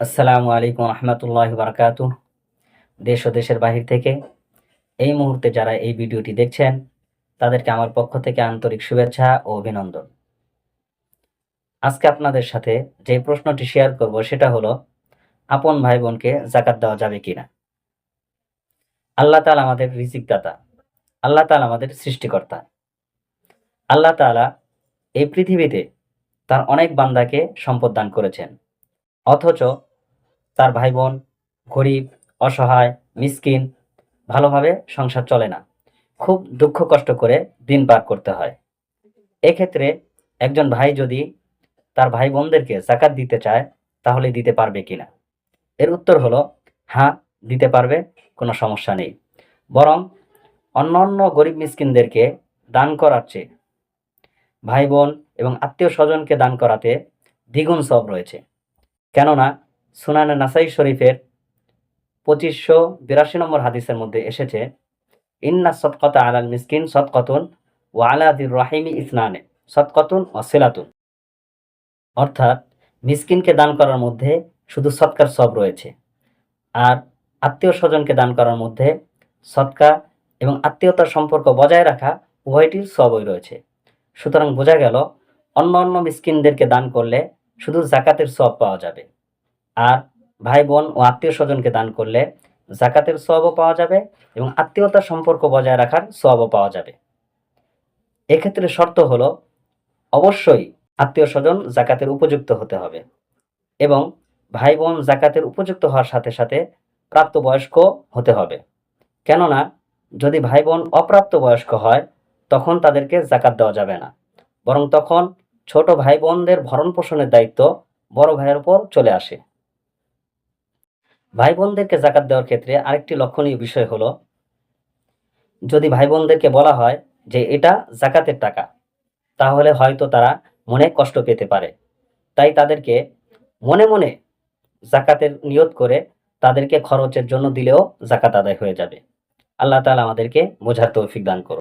আসসালামু আলাইকুম রহমতুল্লাহ বারকাতুহ। দেশ ও দেশের বাহির থেকে এই মুহূর্তে যারা এই ভিডিওটি দেখছেন তাদেরকে আমার পক্ষ থেকে আন্তরিক শুভেচ্ছা ও অভিনন্দন। আজকে আপনাদের সাথে যে প্রশ্নটি শেয়ার করব সেটা হলো, আপন ভাই বোনকে জাকাত দেওয়া যাবে কিনা। আল্লাহ তাআলা আমাদের রিজিক দাতা, আল্লাহ তাআলা আমাদের সৃষ্টিকর্তা। আল্লাহ তাআলা এই পৃথিবীতে তার অনেক বান্দাকে সম্পদ দান করেছেন, অথচ তার ভাই বোন গরিব, অসহায়, মিসকিন, ভালোভাবে সংসার চলে না। খুব দুঃখ কষ্ট করে দিন পার করতে হয়। এক্ষেত্রে একজন ভাই যদি তার ভাই বোনদেরকে জাকাত দিতে চায় তাহলে দিতে পারবে কিনা? এর উত্তর হলো হ্যাঁ, দিতে পারবে, কোনো সমস্যা নেই। বরং অন্যান্য গরিব মিসকিনদেরকে দান করার চেয়ে ভাই বোন এবং আত্মীয় স্বজনকে দান করাতে দ্বিগুণ সওয়াব রয়েছে। কেননা সুনানে নাসাই শরীফের 2582 নম্বর হাদিসের মধ্যে এসেছে, ইন্না সদকাতা আলাল মিসকিন সদকাতুন ওয়া আলা যির রাহিমি ইসনানে সদকাতুন ওয়া সিলাতুন। অর্থাৎ মিসকিনকে দান করার মধ্যে শুধু সদকার সওয়াব রয়েছে, আর আত্মীয় স্বজনকে দান করার মধ্যে সদকা এবং আত্মীয়তার সম্পর্ক বজায় রাখা উভয়টির সওয়াবই রয়েছে। সুতরাং বোঝা গেল, অন্য মিসকিনদেরকে দান করলে শুধু জাকাতের সওয়াব পাওয়া যাবে, আর ভাই বোন ও আত্মীয় স্বজনকে দান করলে জাকাতের সওয়াবও পাওয়া যাবে এবং আত্মীয়তার সম্পর্ক বজায় রাখার সওয়াবও পাওয়া যাবে। এক্ষেত্রে শর্ত হলো, অবশ্যই আত্মীয় স্বজন জাকাতের উপযুক্ত হতে হবে এবং ভাই বোন জাকাতের উপযুক্ত হওয়ার সাথে সাথে প্রাপ্তবয়স্ক হতে হবে। কেননা যদি ভাই বোন অপ্রাপ্তবয়স্ক হয় তখন তাদেরকে জাকাত দেওয়া যাবে না, বরং তখন ছোট ভাই বোনদের ভরণ পোষণের দায়িত্ব বড় ভাইয়ের উপর চলে আসে। ভাই বোনদেরকে জাকাত দেওয়ার ক্ষেত্রে আরেকটি লক্ষণীয় বিষয় হলো, যদি ভাই বোনদেরকে বলা হয় যে এটা জাকাতের টাকা, তাহলে হয়তো তারা মনে কষ্ট পেতে পারে। তাই তাদেরকে মনে মনে জাকাতের নিয়ত করে তাদেরকে খরচের জন্য দিলেও জাকাত আদায় হয়ে যাবে। আল্লাহ তাআলা আমাদেরকে বোঝার তৌফিক দান করুন।